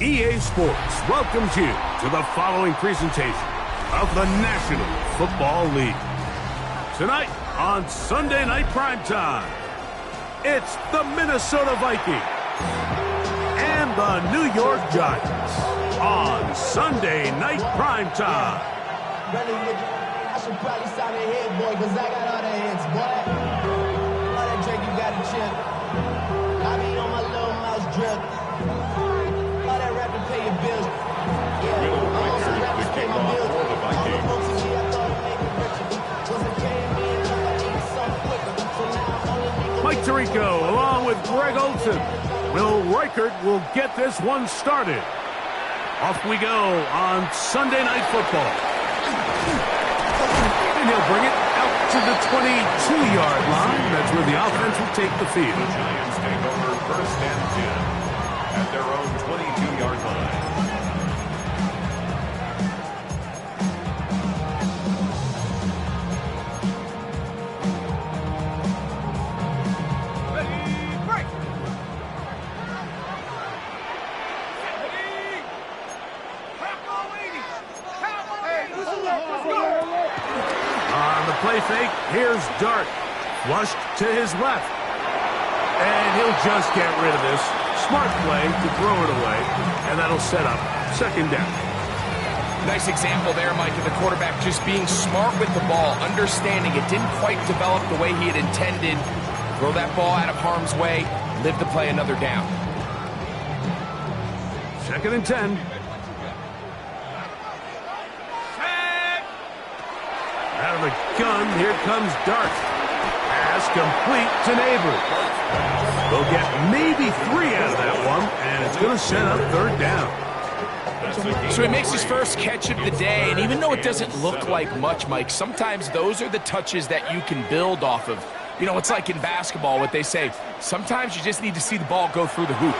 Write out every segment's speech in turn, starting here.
EA Sports welcomes you to the following presentation of the National Football League. Tonight on Sunday Night Primetime, it's the Minnesota Vikings and the New York Giants on Sunday Night Primetime. I should probably sign a head, boy, because I got all the heads, boy. All that drink, you got a chip. I be on my little mouse drip. All that rap to pay your bills. Yeah, I'm on some rap to pay my bills. All the folks in here, I thought it made me richer. Wasn't paying me enough, I needed something quicker. So now I'm only legal. Mike Tirico, along with Greg Olson. Will Reichert will get this one started. Off we go on Sunday Night Football. And he'll bring it out to the 22-yard line. That's where the offense will take the field. The Giants take over first and 10 at their own 22-yard line. Play fake, here's Dart, flushed to his left, and he'll just get rid of this. Smart play to throw it away, and that'll set up second down. Nice example there, Mike, of the quarterback just being smart with the ball, understanding it didn't quite develop the way he had intended. Throw that ball out of harm's way, live to play another down. Second and 10. Out of the gun, here comes Dart. Pass complete to Neighbors. They'll get maybe 3 out of that one, and it's going to set up third down. So he makes his first catch of the day, and even though it doesn't look like much, Mike, sometimes those are the touches that you can build off of. You know, it's like in basketball, what they say, sometimes you just need to see the ball go through the hoop.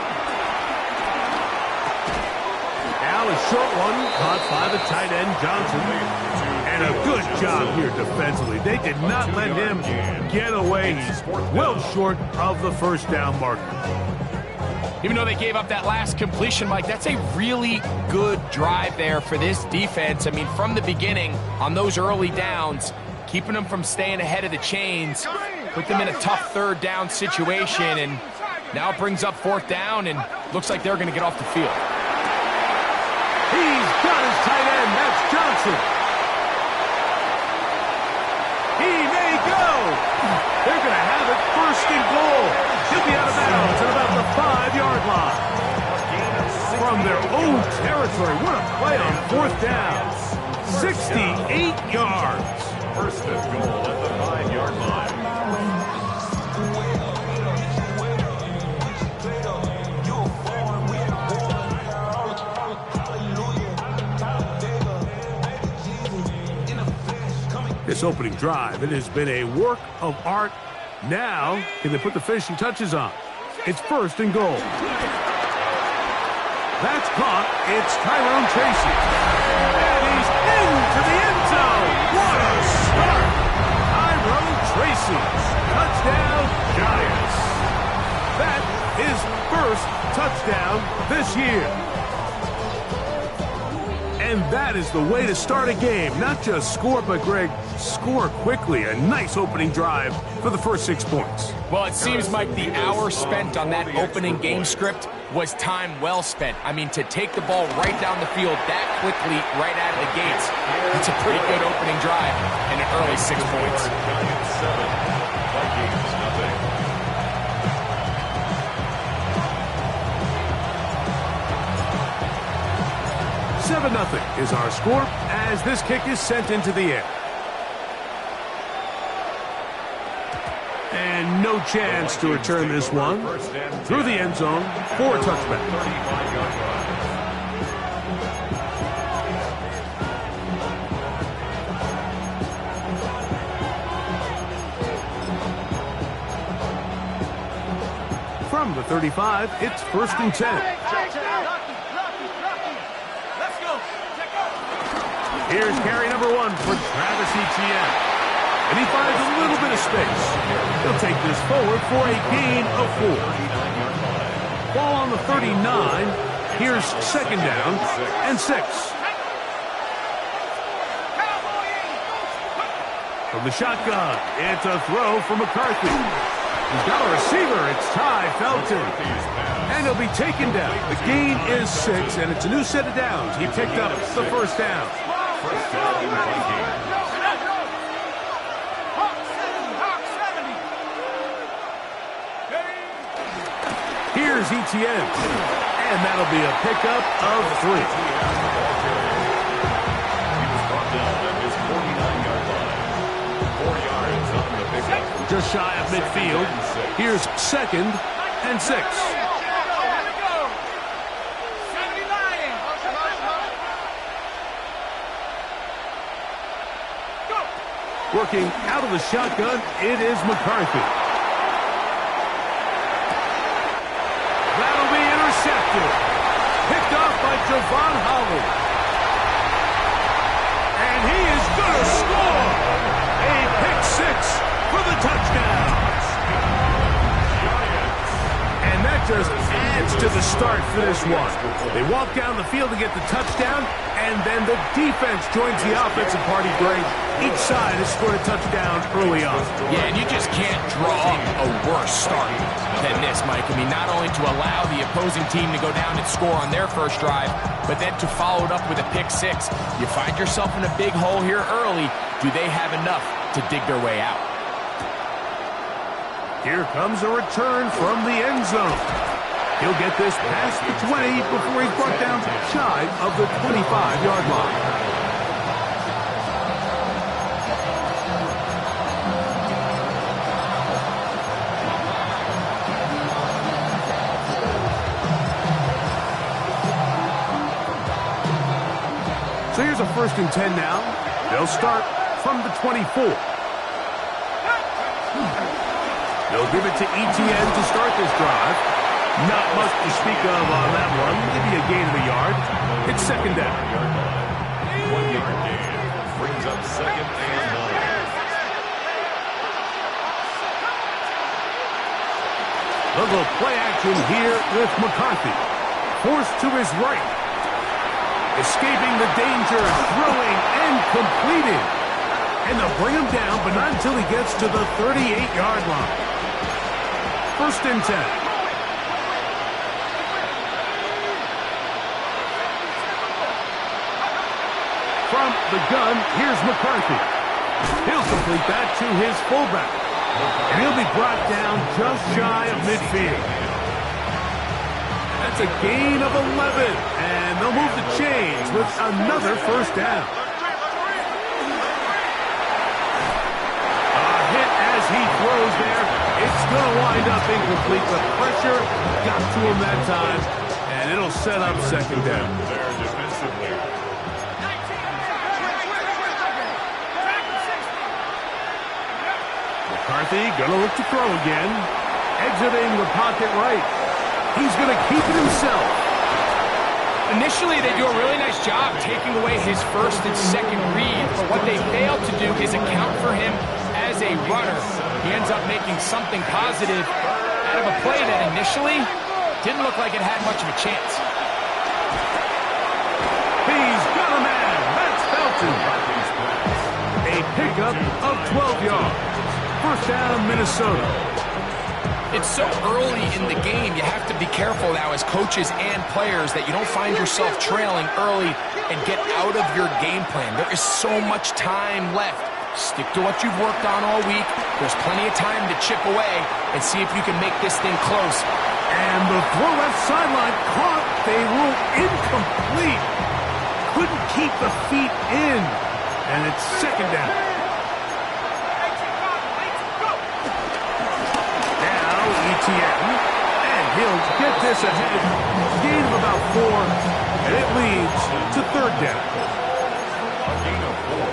Now a short one, caught by the tight end Johnson. And a good job here defensively. They did not let him get away. He's well short of the first down marker. Even though they gave up that last completion, Mike, that's a really good drive there for this defense. I mean, from the beginning, on those early downs, keeping them from staying ahead of the chains, put them in a tough third down situation, and now it brings up fourth down, and looks like they're going to get off the field. He's got his tight end. That's Johnson. He may go. They're going to have it first and goal. He'll be out of bounds at about the 5-yard line. From their own territory. What a play on fourth down. 68 yards. First and goal at the 5-yard line. This opening drive, it has been a work of art. Now, can they put the finishing touches on? It's first and goal. That's caught. It's Tyrone Tracy. And he's into the end zone. What a start. Tyrone Tracy. Touchdown, Giants. That is first touchdown this year. And that is the way to start a game. Not just score, but, Greg, score quickly. A nice opening drive for the first 6 points. Well, it seems like the hour spent on that opening game script was time well spent. I mean, to take the ball right down the field that quickly, right out of the gates, it's a pretty good opening drive and an early 6 points. Giants 7, Vikings nothing. Seven 0 is our score as this kick is sent into the air. And no chance to return this one through the end zone for a touchback. 35-yard run. From the 35, it's first and 10. Here's carry number 1 for Travis Etienne. And he finds a little bit of space. He'll take this forward for a gain of 4. Ball on the 39, Here's second down and 6. From the shotgun, it's a throw for McCarthy. He's got a receiver. It's Ty Felton. And he'll be taken down. The gain is 6, and it's a new set of downs. He picked up the first down. First down, Vikings. Here's ETN. And that'll be a pickup of 3. He was brought down at his 49-yard line. 4 yards on the pickup. Just shy of midfield. Here's second and 6. Working out of the shotgun, it is McCarthy. That'll be intercepted. Picked off by Javon Holland. And he is going to score. A pick 6 for the touchdown. And that just adds to the start for this one. They walk down the field to get the touchdown, and then the defense joins the offensive party break. Each side has scored a touchdown early on. Yeah, and you just can't draw up a worse start than this, Mike. I mean, not only to allow the opposing team to go down and score on their first drive, but then to follow it up with a pick 6. You find yourself in a big hole here early. Do they have enough to dig their way out? Here comes a return from the end zone. He'll get this past the 20 before he's brought down shy of the 25-yard line. So here's a 1st and 10 now. They'll start from the 24. They'll give it to ETN to start this drive. Not much to speak of on that one. Maybe a gain of a yard. It's second down. 1 yard gain brings up second and 9. They'll go play action here with McCarthy. Forced to his right. Escaping the danger, throwing and completing. And they'll bring him down, but not until he gets to the 38-yard line. 1st and 10. From the gun, here's McCarthy. He'll complete that to his fullback. And he'll be brought down just shy of midfield. That's a gain of 11. And they'll move the chains with another first down. A hit as he throws there. It's going to wind up incomplete. The pressure got to him that time. And it'll set up second down. There defensively. McCarthy going to look to throw again. Exiting the pocket right. He's going to keep it himself. Initially, they do a really nice job taking away his first and second read, but what they fail to do is account for him as a runner. He ends up making something positive out of a play that initially didn't look like it had much of a chance. He's got a man. That's Felton. A pickup of 12 yards. First down, Minnesota. It's so early in the game, you have to be careful now as coaches and players that you don't find yourself trailing early and get out of your game plan. There is so much time left. Stick to what you've worked on all week. There's plenty of time to chip away and see if you can make this thing close. And the throw left sideline caught. They rule incomplete. Couldn't keep the feet in. And it's second down. Now ETN. And he'll get this ahead. Gain of about 4. And it leads to third down. A gain of 4.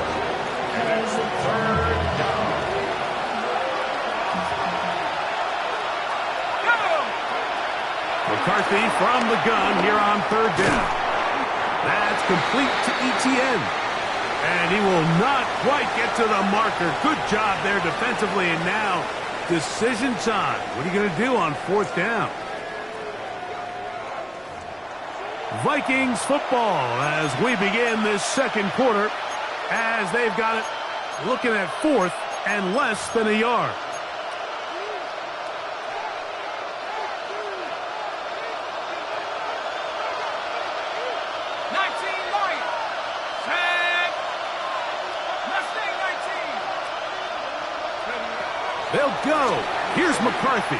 And it's third down. McCarthy from the gun here on third down. That's complete to ETN. And he will not quite get to the marker. Good job there defensively. And now, decision time. What are you going to do on fourth down? Vikings football as we begin this second quarter, as they've got it looking at 4th and less than a yard. They'll go. Here's McCarthy.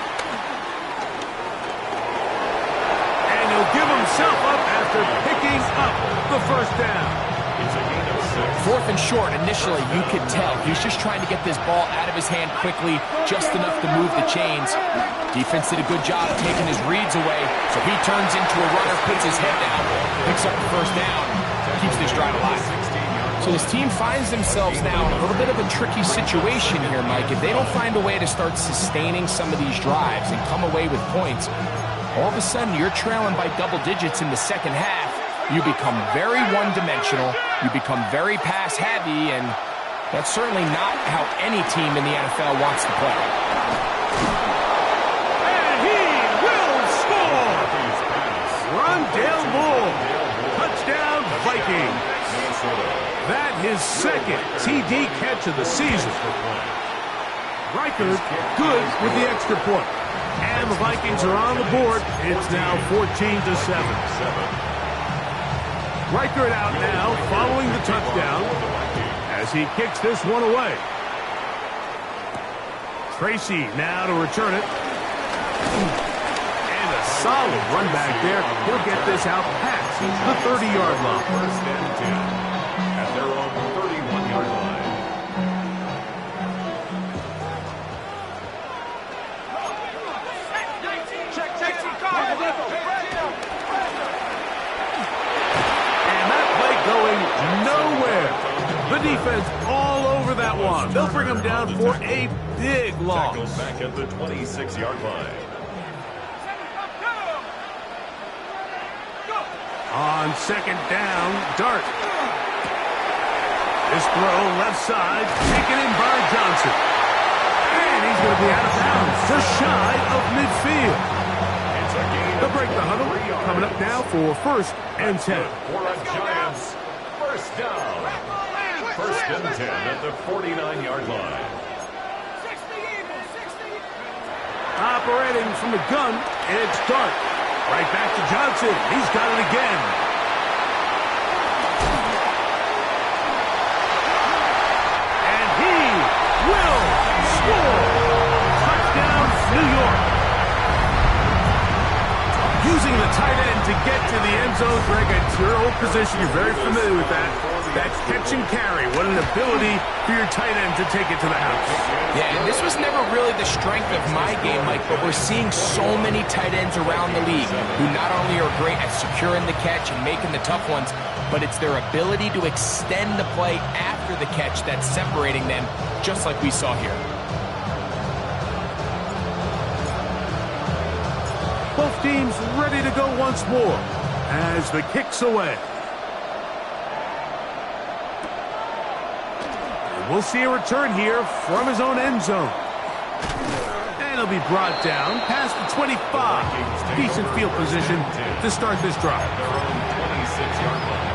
And he'll give himself up after picking up the first down. It's a gain of 6. 4th and short. Initially, you could tell he's just trying to get this ball out of his hand quickly, just enough to move the chains. Defense did a good job of taking his reads away, so he turns into a runner, puts his head down, picks up the first down, keeps this drive alive. So this team finds themselves now in a little bit of a tricky situation here, Mike. If they don't find a way to start sustaining some of these drives and come away with points, all of a sudden you're trailing by double digits in the second half. You become very one-dimensional. You become very pass-heavy, and that's certainly not how any team in the NFL wants to play. And he will score! Rondale Moore. Touchdown, Vikings. That his second TD catch of the season. Reichard good with the extra point. And the Vikings are on the board. It's now 14-7. Reichard out now following the touchdown as he kicks this one away. Tracy now to return it. And a solid run back there. He'll get this out past the 30-yard line. First and 10. At their own 31-yard line. And that play going nowhere. The defense all over that one. They'll bring him down for a big loss. Tackled back at the 26-yard line. On second down, Dart. This throw left side, taken in by Johnson. And he's going to be out of bounds, just shy of midfield. It's a gain. They'll break the huddle. Coming up now for 1st and 10. For a Giants first down. 1st and 10 at the 49-yard line. Operating from the gun, it's Dart. Right back to Johnson. He's got it again. And he will score. Touchdown, New York. Using the tight end to get to the end zone, Greg, at your old position, you're very familiar with that. That catch and carry, what an ability for your tight end to take it to the house. Yeah, and this was never really the strength of my game, Mike, but we're seeing so many tight ends around the league who not only are great at securing the catch and making the tough ones, but it's their ability to extend the play after the catch that's separating them, just like we saw here. Both teams ready to go once more as the kick's away. We'll see a return here from his own end zone. And he'll be brought down past the 25. Decent field position to start this drive. Their own 26-yard line.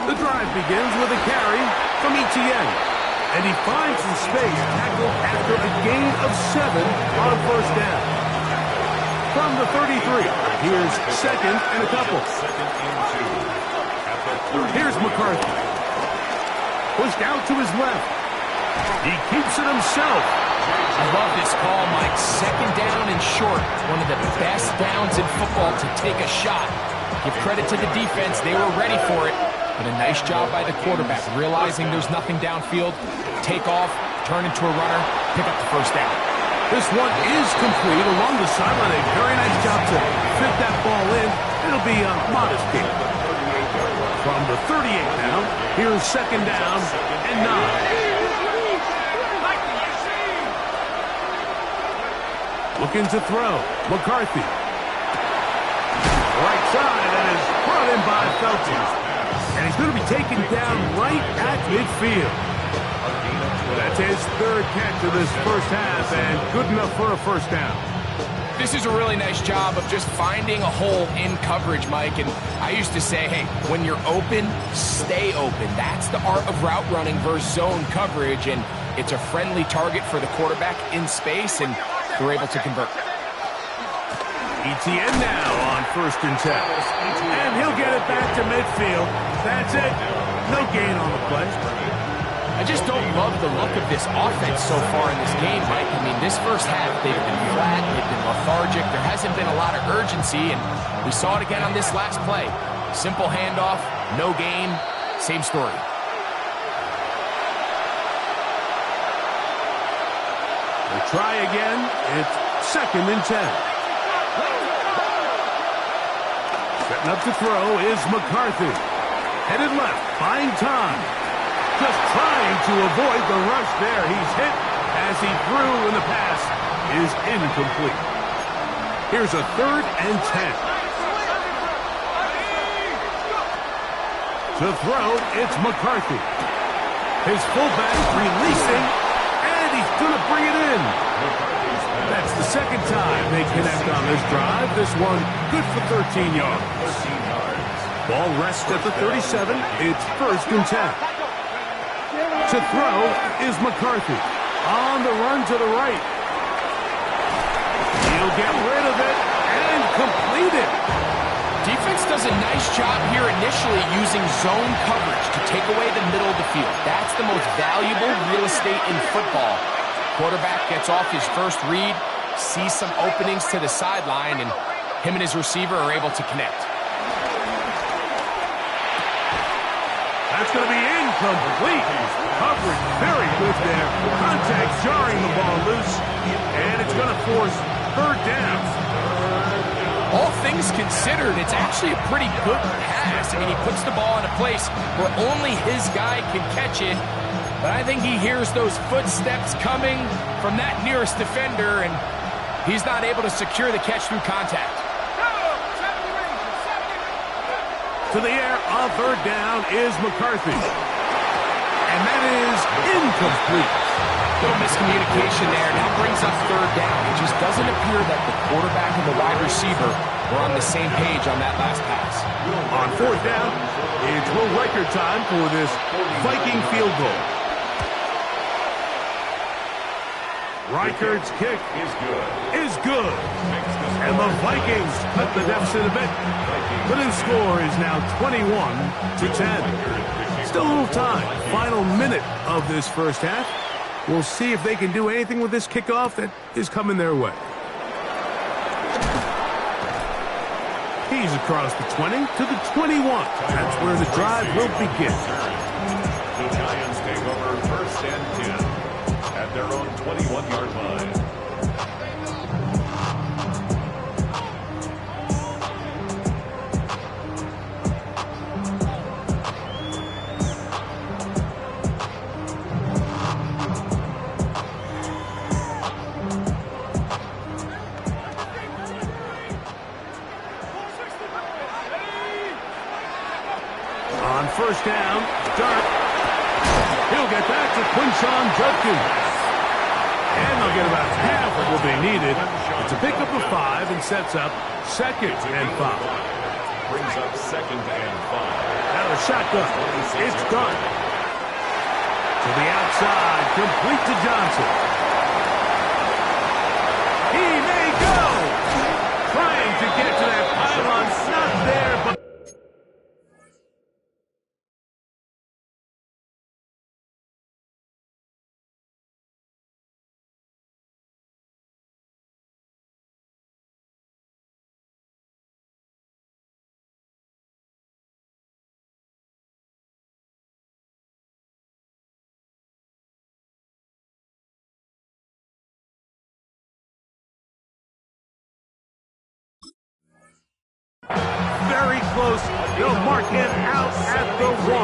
The drive begins with a carry from Etienne. And he finds some space tackled after a gain of 7 on 1st down. From the 33, here's 2nd and a couple. 2nd and 2. Here's McCarthy. Pushed out to his left. He keeps it himself. I love this call, Mike. 2nd down and short. One of the best downs in football to take a shot. Give credit to the defense. They were ready for it. But a nice job by the quarterback, realizing there's nothing downfield. Take off, turn into a runner, pick up the 1st down. This one is complete along the sideline. A very nice job to fit that ball in. It'll be a modest gain. From the 38 now, here's 2nd down and 9. Looking to throw. McCarthy. Right side, and is brought in by Felton. And he's going to be taken down right at midfield. That's his third catch of this first half, and good enough for a first down. This is a really nice job of just finding a hole in coverage, Mike. And I used to say, hey, when you're open, stay open. That's the art of route running versus zone coverage. And it's a friendly target for the quarterback in space, and they're able to convert. ETN now on 1st and 10. And he'll get it back to midfield. That's it. No gain on the play. I just don't love the look of this offense so far in this game, Mike. I mean, this first half, they've been flat, they've been lethargic. There hasn't been a lot of urgency, and we saw it again on this last play. Simple handoff, no gain, same story. We'll try again. It's 2nd and 10. Setting up to throw is McCarthy. Headed left, buying time. Just trying to avoid the rush there. He's hit as he threw, and the pass is incomplete. Here's a 3rd and 10. To throw, it's McCarthy. His fullback releasing, and he's going to bring it in. That's the second time they connect on this drive. This one good for 13 yards. Ball rests at the 37. It's 1st and 10. To throw is McCarthy. On the run to the right. He'll get rid of it and complete it. Defense does a nice job here initially using zone coverage to take away the middle of the field. That's the most valuable real estate in football. Quarterback gets off his first read, sees some openings to the sideline, and him and his receiver are able to connect. That's going to be incomplete. Coverage very good there. Contact jarring the ball loose, and it's going to force 3rd down. All things considered, it's actually a pretty good pass. I mean, he puts the ball in a place where only his guy can catch it, but I think he hears those footsteps coming from that nearest defender, and he's not able to secure the catch through contact. To the air on 3rd down is McCarthy. And that is incomplete. Little miscommunication there. Now brings up 3rd down. It just doesn't appear that the quarterback and the wide receiver were on the same page on that last pass. On 4th down, it's Will Riker time for this Viking field goal. Reichard's kick is good. And the Vikings cut the deficit a bit. The new score is now 21-10. Still a little time. Final minute of this first half. We'll see if they can do anything with this kickoff that is coming their way. He's across the 20 to the 21. That's where the drive will begin. The Giants take over 1st and 10 at their own 21-yard line. On 1st down, Dart. He'll get back to Quinshon Judkins. And they'll get about half of what they needed. It's a pickup of 5 and sets up 2nd and 5. Brings up 2nd and 5. Out of shotgun. It's done. To the outside, complete to Johnson. He may go. Trying to get to that pylon. Not there, but very close. They'll mark him out at the 1.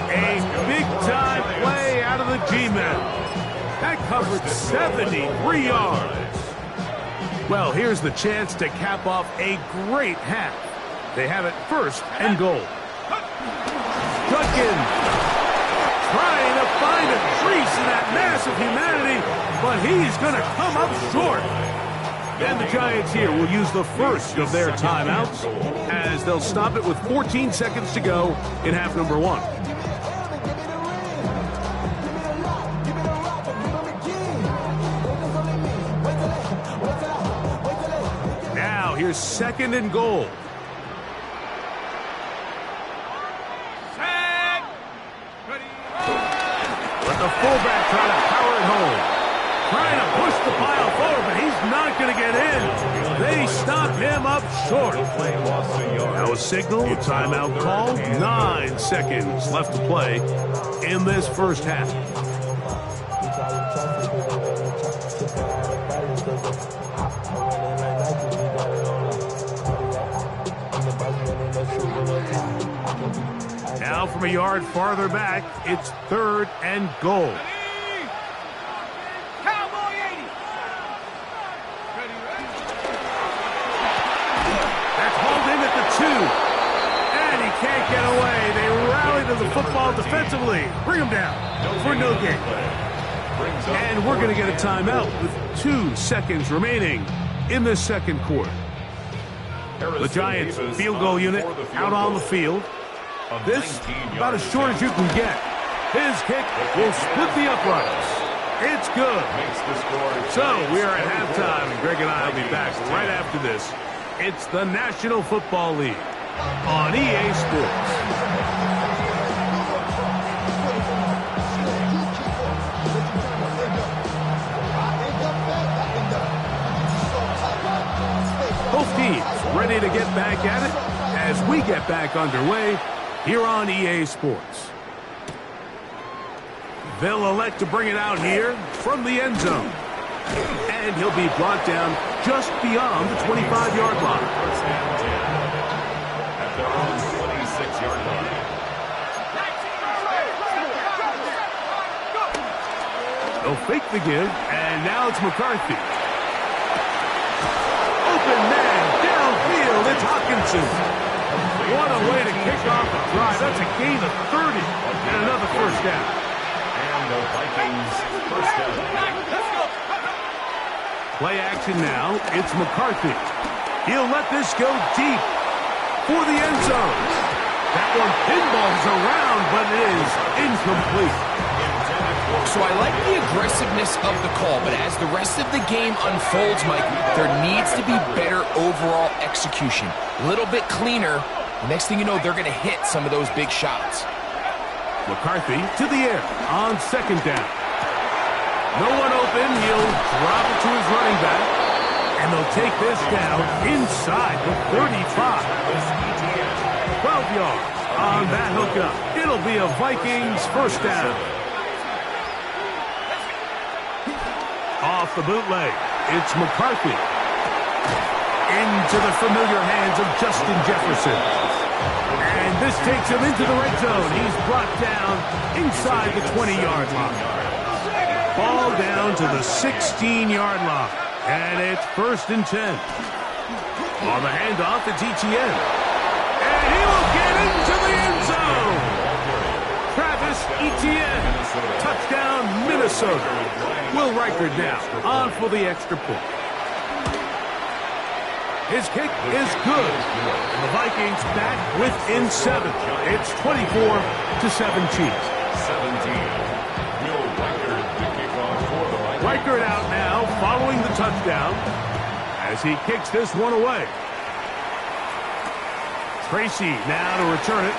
A big-time play out of the G-men. That covered 73 yards. Well, here's the chance to cap off a great half. They have it 1st and goal. Judkins trying trying to find a crease in that mass of humanity, but he's going to come up short. And the Giants here will use the first of their timeouts as they'll stop it with 14 seconds to go in half number 1. Now here's 2nd and goal. But the fullback trying to power it home. Trying to push the pile forward, but he's not going to get in. They stop him up short. Now a signal, a timeout call. 9 seconds left to play in this first half. Now from a yard farther back, it's 3rd and goal. And he can't get away. They rally to the football defensively. Bring him down for no gain. And we're going to get a timeout with 2 seconds remaining in the second quarter. The Giants field goal unit out on the field. This about as short as you can get. His kick will split the uprights. It's good. So we are at halftime, and Greg and I will be back right after this. It's the National Football League on EA Sports. Both teams ready to get back at it as we get back underway here on EA Sports. They'll elect to bring it out here from the end zone. And he'll be brought down just beyond the 25-yard line. First and 10 at their own 26-yard line. They'll fake the give, and now it's McCarthy. Open man, downfield, it's Hawkinson. What a way to kick off a drive. That's a gain of 30 and another first down. And the Vikings first down. Play action now. It's McCarthy. He'll let this go deep for the end zone. That one pinballs around, but it is incomplete. So I like the aggressiveness of the call, but as the rest of the game unfolds, Mike, there needs to be better overall execution. A little bit cleaner. The next thing you know, they're going to hit some of those big shots. McCarthy to the air on 2nd down. No one open. He'll drop it to his running back. And they'll take this down inside the 35. 12 yards on that hookup. It'll be a Vikings first down. Off the bootleg, it's McCarthy. Into the familiar hands of Justin Jefferson. And this takes him into the red zone. He's brought down inside the 20-yard line. Ball down to the 16-yard line. And it's 1st and 10. On the handoff, it's Etienne. And he will get into the end zone. Travis Etienne. Touchdown, Minnesota. Will Reichard now on for the extra point. His kick is good. And the Vikings back within 7. It's 24-17. 17. Reichard out now following the touchdown as he kicks this one away. Tracy now to return it.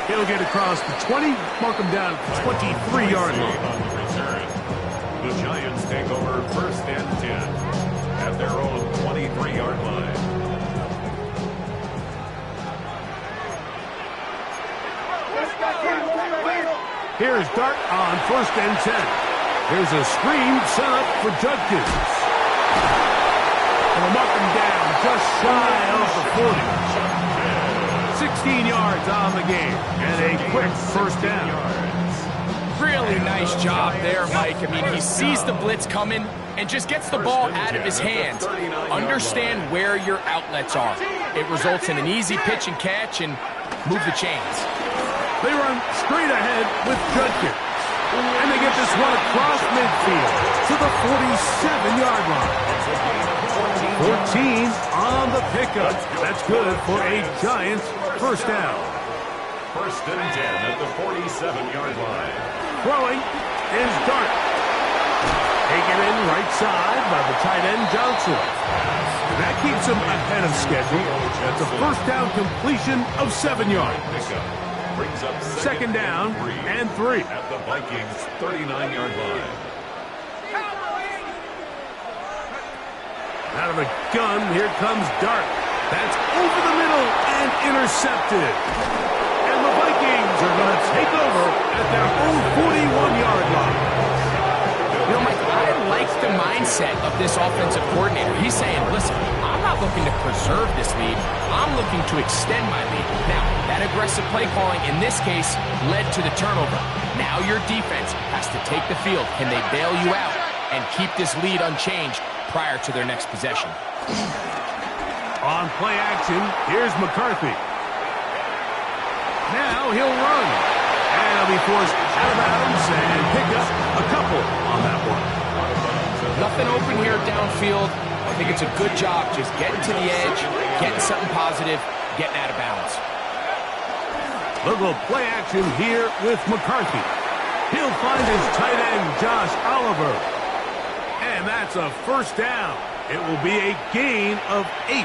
He'll get across the 20, mark him down at the 23-yard line. The Giants take over 1st and 10 at their own 23-yard line. Here's Dart on 1st and 10. Here's a screen set up for Judkins. And they'll mark him down just shy of the 40. 16 yards on the game and a quick first down. Really nice job there, Mike. I mean, he sees the blitz coming and just gets the ball out of his hands. Understand where your outlets are. It results in an easy pitch and catch and move the chains. They run straight ahead with Judkins. And they get this one across midfield to the 47-yard line. 14 on the pickup. That's good for a Giants first down. First and 10 at the 47-yard line. Throwing is Dart. Taken in right side by the tight end Johnson. That keeps him ahead of schedule. That's a first down completion of 7 yards. Brings up Second down and 3. At the Vikings' 39-yard line. Out of the gun, here comes Dart. That's over the middle and intercepted. And the Vikings are going to take over at their own 41-yard line. You know, Mike, I like the mindset of this offensive coordinator. He's saying, listen, I'm not looking to preserve this lead. I'm looking to extend my lead. Now, that aggressive play calling in this case led to the turnover. Now your defense has to take the field. Can they bail you out and keep this lead unchanged prior to their next possession? On play action, here's McCarthy. Now he'll run. And he'll be forced out of bounds and pick up a couple on that one. Nothing open here downfield. I think it's a good job just getting to the edge, getting something positive, getting out of bounds. Little play action here with McCarthy. He'll find his tight end, Josh Oliver. And that's a first down. It will be a gain of 8.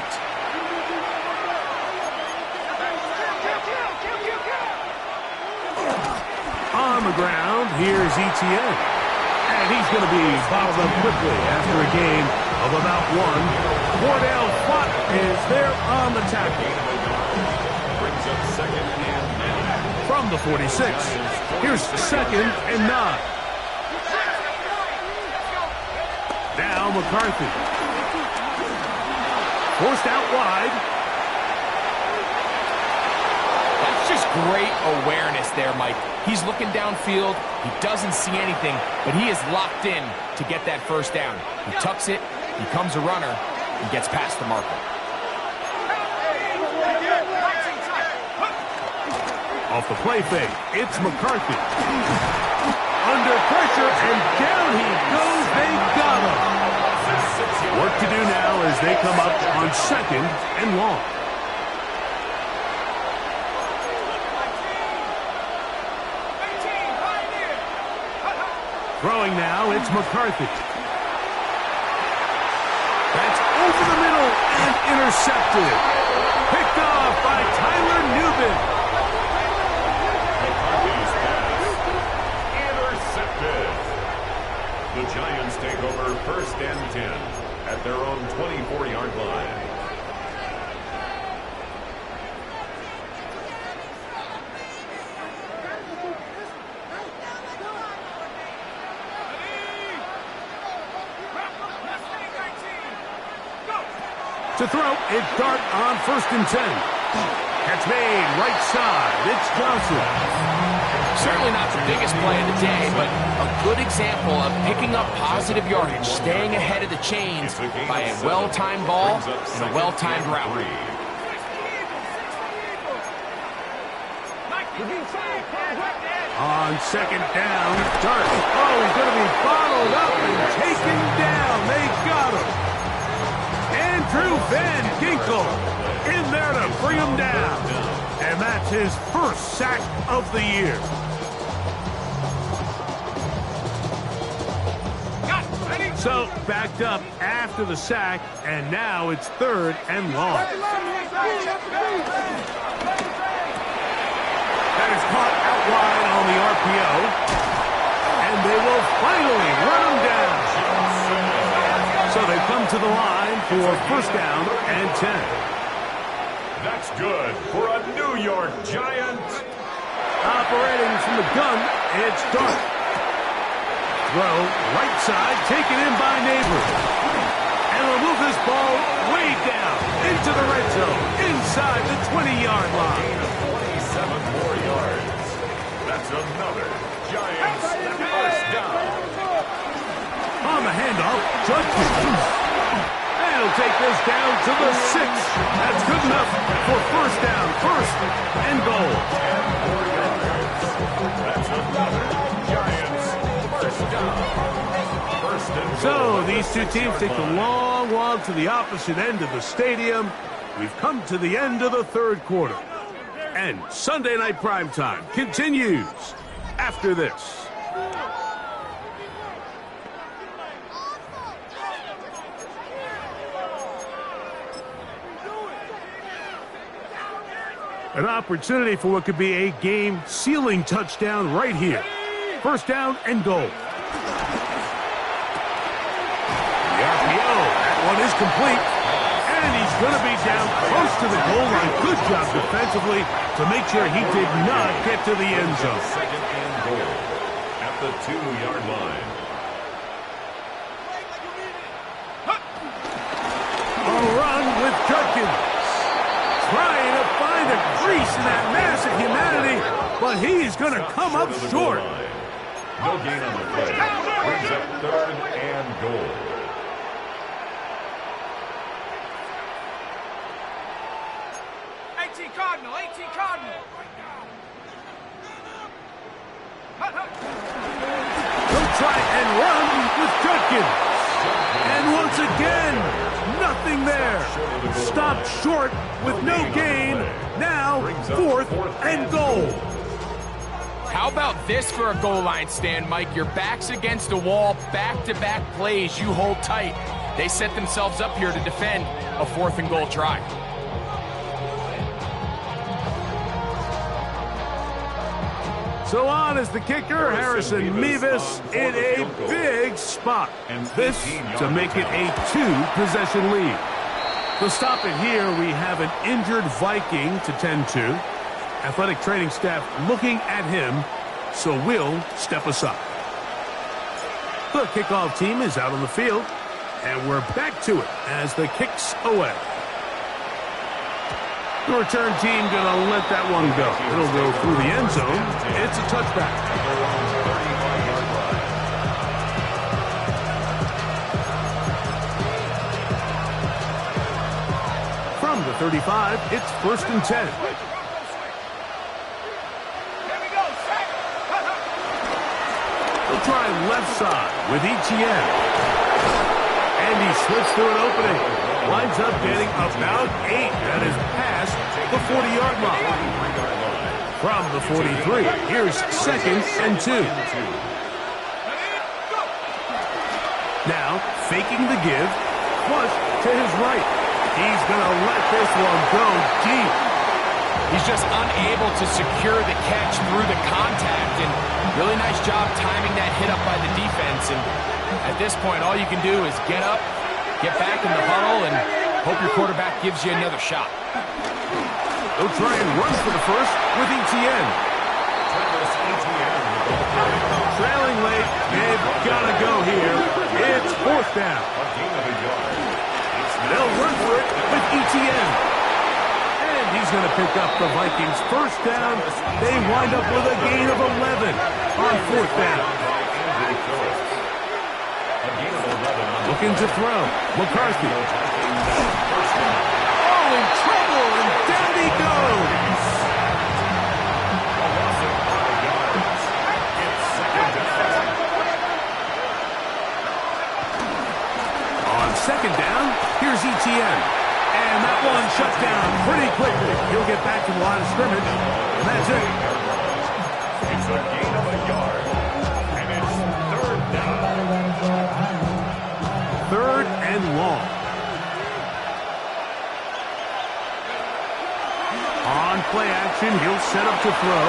On the ground, here's Etienne. And he's going to be bottled up quickly after a gain of about 1. Cordell Fott is there on the tackle. Brings up second and 9. From the 46, here's second and 9. Now McCarthy. Forced out wide. That's just great awareness there, Mike. He's looking downfield. He doesn't see anything, but he is locked in to get that first down. He tucks it, becomes a runner, and gets past the marker. Off the play fake, it's McCarthy. Under pressure, and down he goes. They got him. Work to do now as they come up on second and long. Throwing now, it's McCarthy. That's over the middle and intercepted. Picked off by Tyler Newman. McCarthy's pass intercepted. The Giants take over first and 10 at their own 24-yard line. To throw, it's Dart on first and 10. Catch made, right side, it's Johnson. Certainly not the biggest play of the day, but a good example of picking up positive yardage, staying ahead of the chains by a well-timed ball and a well-timed route. On second down, Dart. Oh, he's going to be bottled up and taken down. They got him. Andrew Van Ginkel in there to bring him down. And that's his first sack of the year. So backed up after the sack, and now it's third and long. That is caught out wide on the RPO. And they will finally run him down. So they come to the line for first down and 10. That's good for a New York Giant. Operating from the gun, it's Dart. Throw, right side, taken in by Neighbors. And will move this ball way down into the red zone, inside the 20-yard line. 27 more yards. That's another Giants first down. On the handoff, Judkins. And he'll take this down to the 6. That's good enough for first down, first and goal. That's another Giants first down. First and goal. So these two teams take the long walk to the opposite end of the stadium. We've come to the end of the third quarter. And Sunday Night Primetime continues after this. An opportunity for what could be a game-sealing touchdown right here. First down and goal. The RPO, that one is complete. And he's going to be down close to the goal line. Good job defensively to make sure he did not get to the end zone. Second and goal at the 2-yard line. A run with Judkins. Trying to find a crease in that mass of humanity, but he's going to come up short. No gain on the play. Brings up third and goal. Cardinal. He'll try and run with Judkins. And once again, nothing there. Stopped short with no gain. Now, fourth and goal. How about this for a goal line stand, Mike? Your back's against a wall, back-to-back plays, you hold tight. They set themselves up here to defend a fourth and goal try. So on is the kicker, Harrison Mevis, in a big spot. This to make it a 2-possession lead. To stop it here, we have an injured Viking to tend to. Athletic training staff looking at him, so we'll step aside. The kickoff team is out on the field, and we're back to it as the kick's away. The return team going to let that one go. It'll go through the end zone. It's a touchback. From the 35, it's first and 10. They'll try left side with Etienne. And he slips through an opening. Winds up getting about 8. That is past the 40-yard line. From the 43, here's second and 2. Now, faking the give, flush to his right. He's going to let this one go deep. He's just unable to secure the catch through the contact, and really nice job timing that hit up by the defense. And at this point, all you can do is get up, get back in the huddle, and hope your quarterback gives you another shot. They'll try and run for the first with Etienne. Trailing late, they've got to go here. It's fourth down. They'll run for it with Etienne. And he's going to pick up the Vikings' first down. They wind up with a gain of 11 on fourth down. Looking to throw. McCarthy. Oh, in trouble, and down he goes. On second down, here's Etienne. And that one shut down pretty quickly. He'll get back to the line of scrimmage, and that's it. It's a gain of a yard, and it's third down. Third and long. On play action, he'll set up to throw.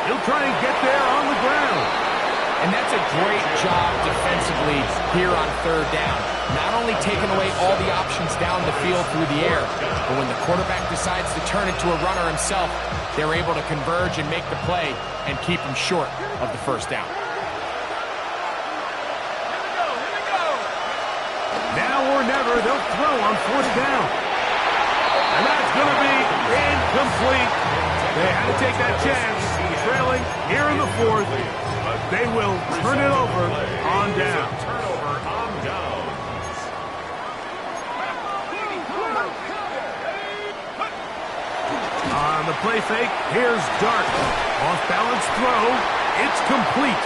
He'll try and get there on the ground. And that's a great job defensively here on third down. Not only taking away all the options down the field through the air, but when the quarterback decides to turn it to a runner himself, they're able to converge and make the play and keep him short of the first down. Now or never, they'll throw on fourth down. And that's going to be incomplete. They had to take that chance, trailing here in the fourth, but they will turn it over on down. Turnover on down. On the play fake. Here's Dart. Off-balance throw. It's complete.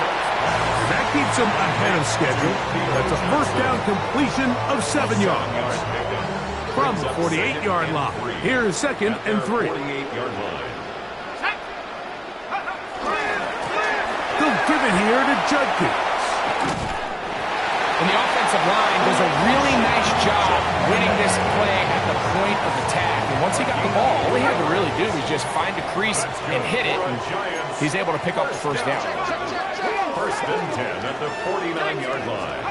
That keeps him ahead of schedule. That's a first down completion of 7 yards. From the 48-yard line, here's 2nd and 3. They'll give it here to Judkins. And the offensive line does a really nice job winning this play at the point of attack. And once he got the ball, all he had to really do was just find a crease and hit it. And he's able to pick up the first down. 1st and 10 at the 49-yard line.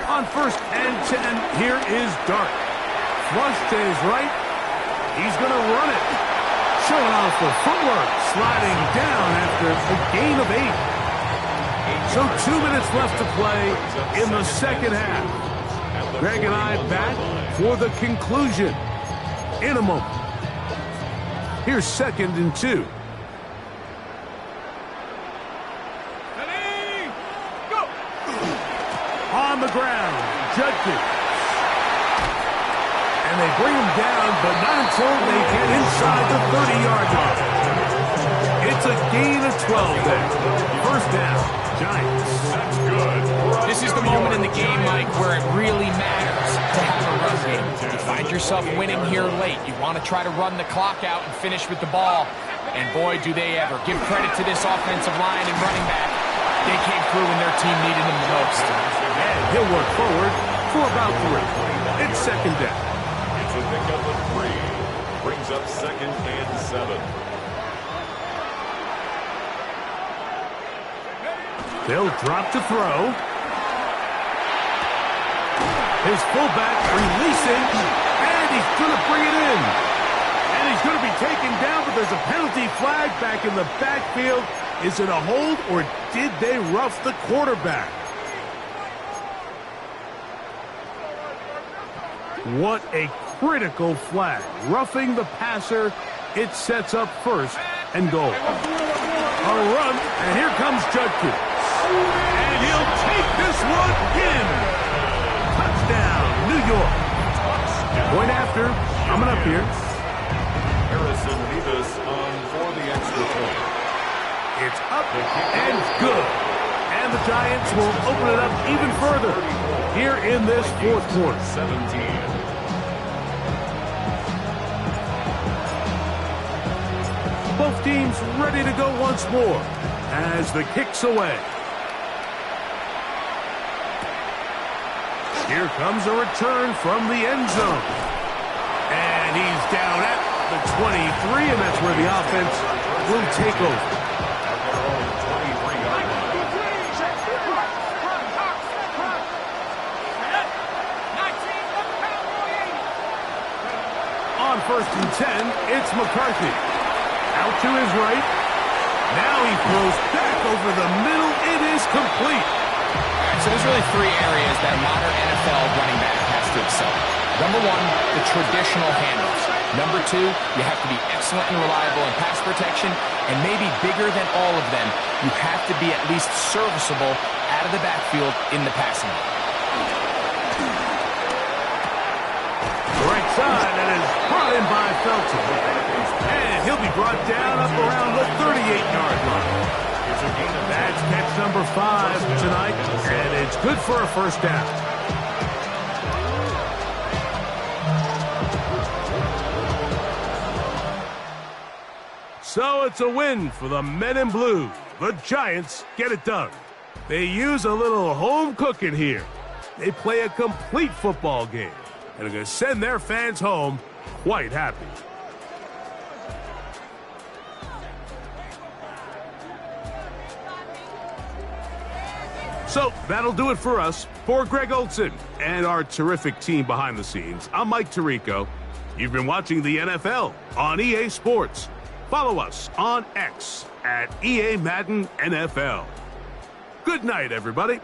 On 1st and 10, here is Dart. Flush to his right. He's going to run it. Showing off the footwork. Sliding down after a gain of 8. So 2 minutes left to play in the second half. Greg and I back for the conclusion in a moment. Here's 2nd and 2. On the ground, Judkins. And they bring him down, but not until they get inside the 30-yard line. It's a gain of 12 there. First down. Giants. That's good. This is the moment in the game, Mike, where it really matters to have a run game. You find yourself winning here late. You want to try to run the clock out and finish with the ball. And boy, do they ever. Give credit to this offensive line and running back. They came through when their team needed him the most. And he'll work forward for about 3. It's 2nd down. It's a pickup of 3. Brings up 2nd and 7. They'll drop to throw. His fullback releasing, and he's going to bring it in. And he's going to be taken down, but there's a penalty flag back in the backfield. Is it a hold, or did they rough the quarterback? What a critical flag. Roughing the passer. It sets up 1st and goal. A run, and here comes Judkins. And he'll take this one in. Touchdown, New York. Point after, coming up here. Harrison Davis on for the extra point. It's up and good. And the Giants will open it up even further here in this 4th quarter. 17. Both teams ready to go once more as the kick's away. Here comes a return from the end zone. And he's down at the 23, and that's where the offense will take over. On 1st and 10, it's McCarthy. Out to his right. Now he throws back over the middle. It is complete. So there's really 3 areas that modern NFL running back has to excel. Number 1, the traditional handoffs. Number 2, you have to be excellent and reliable in pass protection. And maybe bigger than all of them, you have to be at least serviceable out of the backfield in the passing game. Right side, and is brought in by Felton. And he'll be brought down up around the 38-yard line. That's catch number 5 tonight, and it's good for a first down. So it's a win for the men in blue. The Giants get it done. They use a little home cooking here. They play a complete football game, and are going to send their fans home quite happy. So that'll do it for us. For Greg Olson and our terrific team behind the scenes, I'm Mike Tirico. You've been watching the NFL on EA Sports. Follow us on X at EA Madden NFL. Good night, everybody.